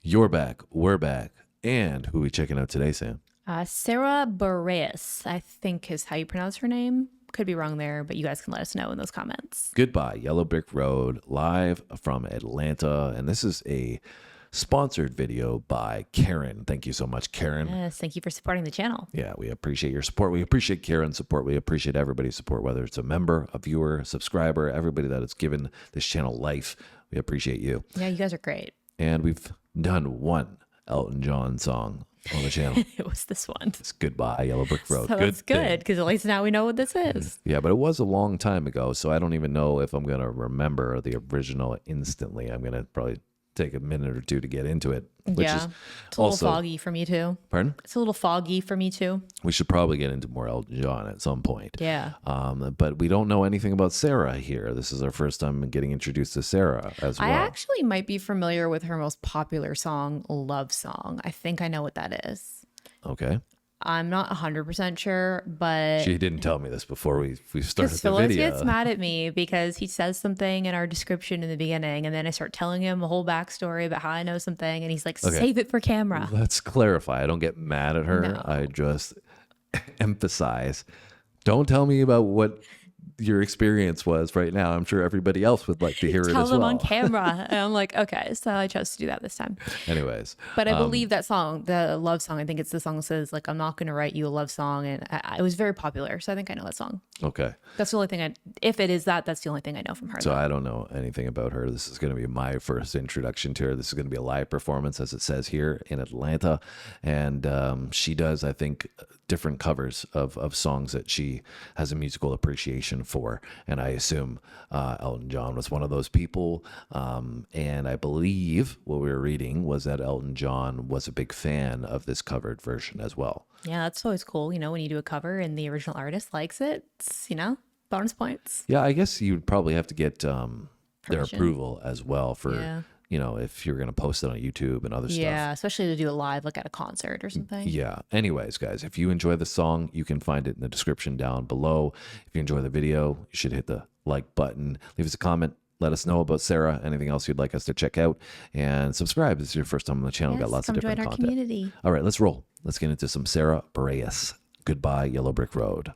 You're back. We're back. And who are we checking out today, Sam? Sara Bareilles, I think is how you pronounce her name. Could be wrong there, but you guys can let us know in those comments. Goodbye, Yellow Brick Road, live from Atlanta. And this is a sponsored video by Karen. Thank you so much, Karen. Yes, thank you for supporting the channel. Yeah, we appreciate your support. We appreciate Karen's support. We appreciate everybody's support, whether it's a member, a viewer, subscriber, everybody that has given this channel life. We appreciate you. Yeah, you guys are great. And we've done one Elton John song on the channel. It was this one. It's Goodbye, Yellow Brick Road. So that's good, because at least now we know what this is. Yeah, but it was a long time ago, so I don't even know if I'm going to remember the original instantly. I'm going to probably take a minute or two to get into it. Which Yeah, is it's a little foggy for me too. Pardon? It's a little foggy for me too. We should probably get into more Elton John at some point. Yeah. But we don't know anything about Sara here. This is our first time getting introduced to Sara as well. I actually might be familiar with her most popular song, Love Song. I think I know what that is. Okay. I'm not 100% sure, but She didn't tell me this before we started the Phyllis video. gets mad at me because he says something in our description in the beginning, and then I start telling him a whole backstory about how I know something, and he's like, save it for camera. Let's clarify. I don't get mad at her. No. I just emphasize. Don't tell me about what your experience was right now. I'm sure everybody else would like to hear it as well. Tell them on camera. And I'm like, okay, so I chose to do that this time. Anyways. But I believe that song, the love song, I think it's the song that says, like, I'm not going to write you a love song. And it was very popular. So I think I know that song. Okay. That's the only thing if it is that's the only thing I know from her. So I don't know anything about her. This is going to be my first introduction to her. This is going to be a live performance, as it says here, in Atlanta. And she does, I think, different covers of songs that she has a musical appreciation for. And I assume Elton John was one of those people. And I believe what we were reading was that Elton John was a big fan of this covered version as well. Yeah, that's always cool. You know, when you do a cover and the original artist likes it, it's, bonus points. Yeah, I guess you'd probably have to get their Permission. approval as well for, if you're going to post it on YouTube and other stuff. Yeah, especially to do it live, like at a concert or something. Yeah. Anyways, guys, if you enjoy the song, you can find it in the description down below. If you enjoy the video, you should hit the like button. Leave us a comment. Let us know about Sara, anything else you'd like us to check out, and subscribe. This is your first time on the channel. Yes, Got lots of come different join our content. community. All right, let's roll. Let's get into some Sara Bareilles. Goodbye, Yellow Brick Road.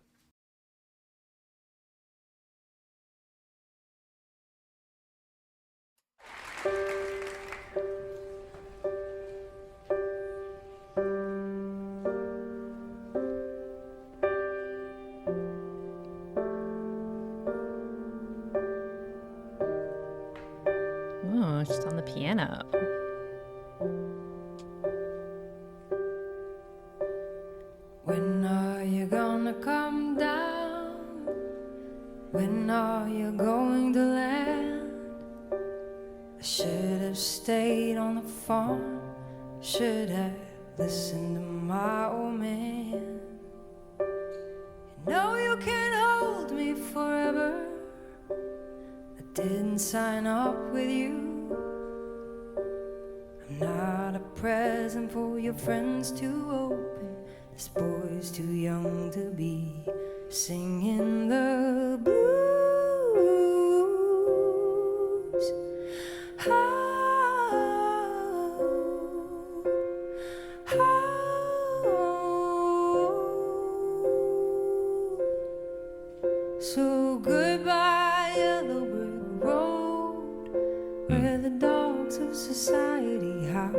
Oh, she's on the piano. When are you gonna come down? When are you going to land? I should have stayed on the farm. Should have listened to my old man. You know you can't hold me forever. I didn't sign up with you. I'm not a present for your friends to open. This boy's too young to be singing the blues. So goodbye, yellow brick road, where the dogs of society howl.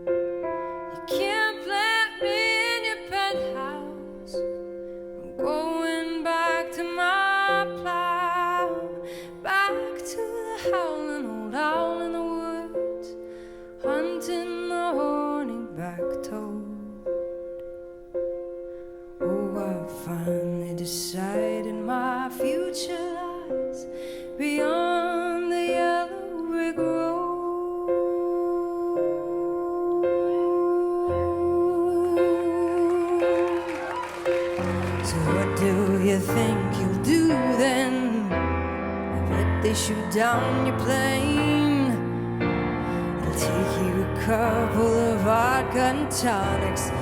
You can't plant me in your penthouse. I'm going back to my plow, back to the howling old owl in the woods, hunting the horny-backed toad. Oh, I finally decided my future lies beyond the yellow brick road. So what do you think you'll do then? If they shoot down your plane, it'll take you a couple of vodka and tonics to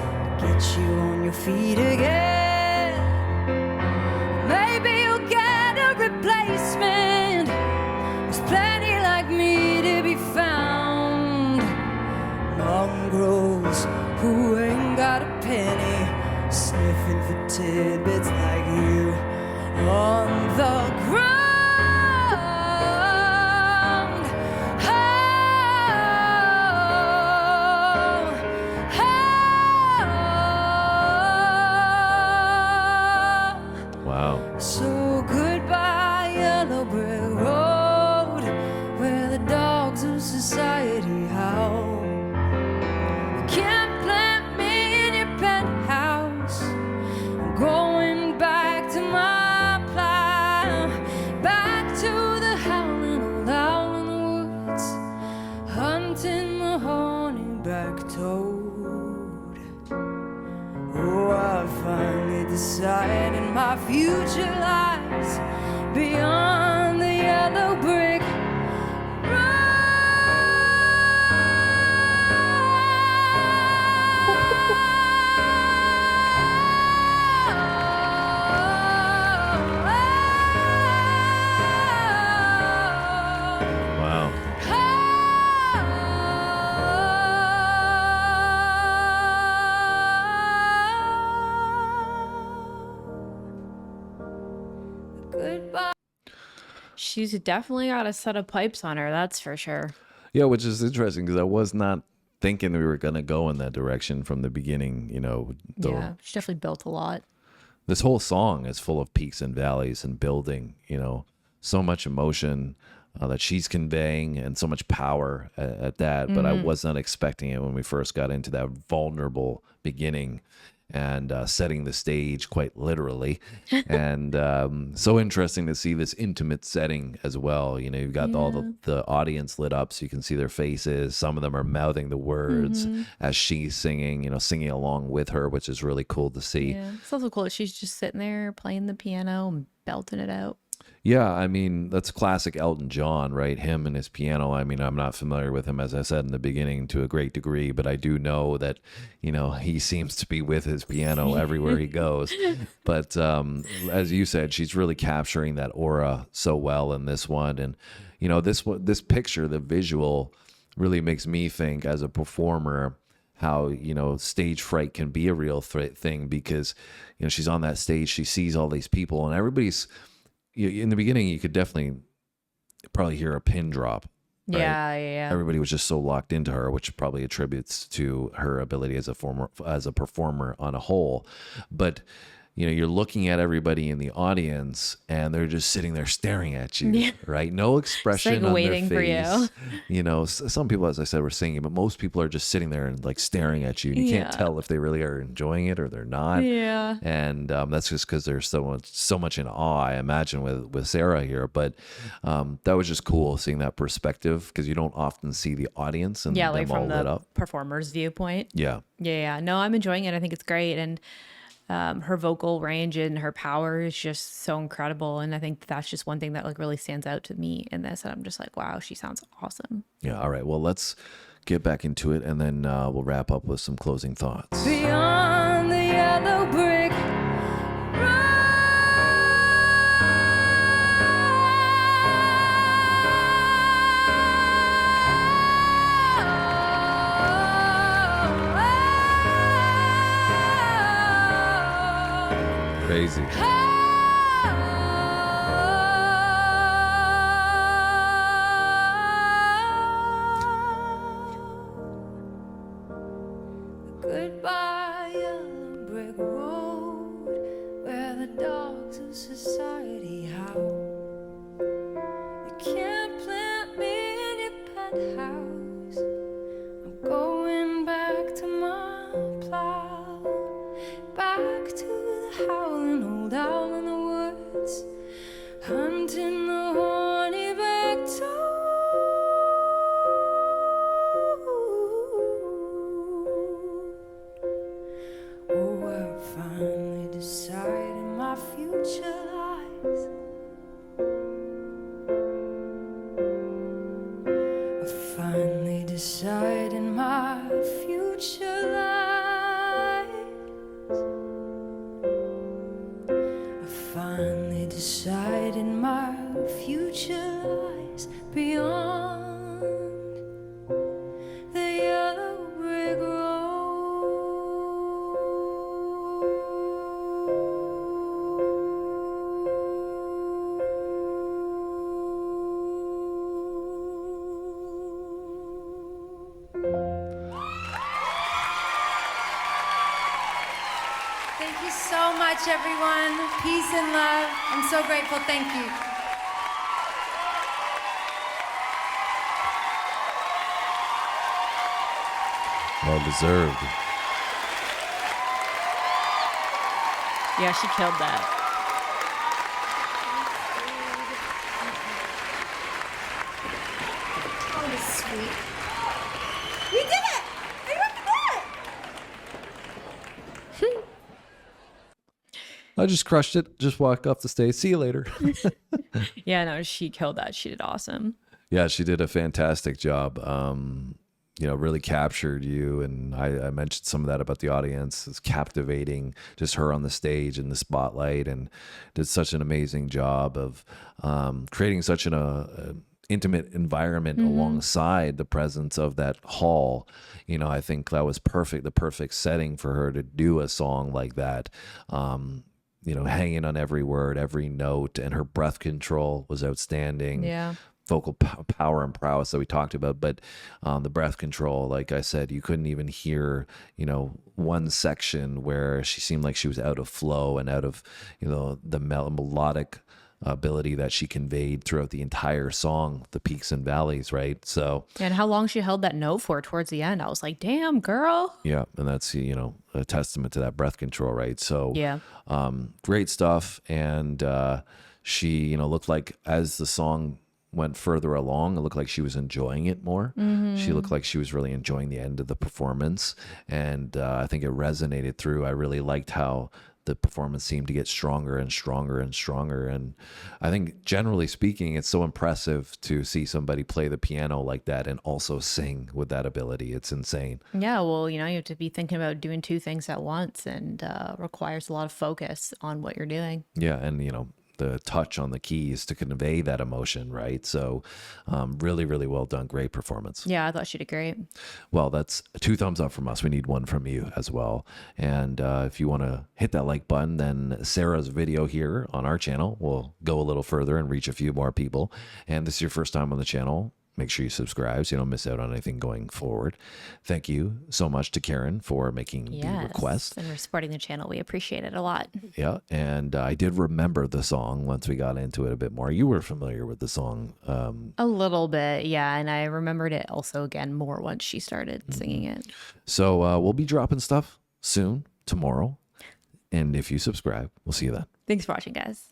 get you on your feet again. Maybe you'll get a replacement. There's plenty like me to be found. hunting the horny-backed toad. Oh, I finally decided my future lies beyond the yellow brick Wow. Goodbye. She's definitely got a set of pipes on her, that's for sure. Yeah, which is interesting because I was not thinking we were going to go in that direction from the beginning. You know, Yeah, she definitely built a lot. this whole song is full of peaks and valleys and building, you know, so much emotion that she's conveying and so much power at that. But I was not expecting it when we first got into that vulnerable beginning and setting the stage quite literally. And so interesting to see this intimate setting as well. You know, you've got all the audience lit up so you can see their faces. Some of them are mouthing the words as she's singing, you know, singing along with her, which is really cool to see. Yeah, it's also cool that she's just sitting there playing the piano and belting it out. Yeah, I mean, that's classic Elton John, right? Him and his piano. I mean, I'm not familiar with him, as I said in the beginning, to a great degree, but I do know that, you know, he seems to be with his piano everywhere he goes. But as you said, she's really capturing that aura so well in this one. And, you know, this picture, the visual, really makes me think as a performer how, you know, stage fright can be a real thing because, you know, she's on that stage, she sees all these people and everybody's, in the beginning, you could definitely probably hear a pin drop. Right? Yeah. Everybody was just so locked into her, which probably attributes to her ability as a performer on a whole. But you know, you're looking at everybody in the audience, and they're just sitting there staring at you, right? No expression on waiting their for face. You know, some people, as I said, were singing, but most people are just sitting there and like staring at you. And you can't tell if they really are enjoying it or they're not. Yeah. And that's just because there's so much in awe, I imagine, with Sara here. But that was just cool seeing that perspective because you don't often see the audience and them like all from lit the up. performer's viewpoint. Yeah. Yeah. No, I'm enjoying it. I think it's great. And her vocal range and her power is just so incredible. And I think that's just one thing that like really stands out to me in this. And I'm just like, wow, she sounds awesome. Yeah. All right. Well, let's get back into it, and then we'll wrap up with some closing thoughts. Beyond the yellow brick Crazy. Goodbye, yellow brick road, where the dogs of society howl. You can't plant me in your penthouse. I'm going back to my plow, back to the howling old owl in the woods, hunting the horny-backed toad. Oh, I finally decided my future lies. I finally decided my future lies. I finally decided my future lies beyond the yellow brick Thank you so much, everyone. Peace and love. I'm so grateful. Thank you. Well deserved. Yeah, she killed that. Oh, sweet. I just crushed it. Just walked off the stage. See you later. Yeah, no, she killed that. She did awesome. Yeah, she did a fantastic job. Really captured you. And I mentioned some of that about the audience. It's captivating, just her on the stage in the spotlight, and did such an amazing job of creating such an intimate environment alongside the presence of that hall. I think that was perfect, the perfect setting for her to do a song like that. Hanging on every word, every note, and her breath control was outstanding. Yeah. Vocal power and prowess that we talked about, but the breath control, like I said, you couldn't even hear, one section where she seemed like she was out of flow and out of, the melodic ability that she conveyed throughout the entire song, the peaks and valleys, right? So, And how long she held that note for towards the end, I was like, damn, girl. yeah, and that's, a testament to that breath control, right? So, Yeah. great stuff. And she, looked like as the song went further along, it looked like she was enjoying it more. She looked like she was really enjoying the end of the performance. And I think it resonated through. I really liked how the performance seemed to get stronger and stronger and stronger. And I think generally speaking, it's so impressive to see somebody play the piano like that and also sing with that ability. It's insane. Yeah, well, you have to be thinking about doing two things at once, and requires a lot of focus on what you're doing. Yeah. And, the touch on the keys to convey that emotion, right? So really, really well done. Great performance. Yeah, I thought she did great. Well, that's 2 thumbs up from us. We need 1 from you as well. And if you want to hit that like button, then Sarah's video here on our channel will go a little further and reach a few more people. And this is your first time on the channel, make sure you subscribe so you don't miss out on anything going forward. Thank you so much to Karen for making the request. And for supporting the channel. We appreciate it a lot. Yeah, and I did remember the song once we got into it a bit more. You were familiar with the song. A little bit, yeah. And I remembered it also again more once she started singing it. So we'll be dropping stuff soon, tomorrow. And if you subscribe, we'll see you then. Thanks for watching, guys.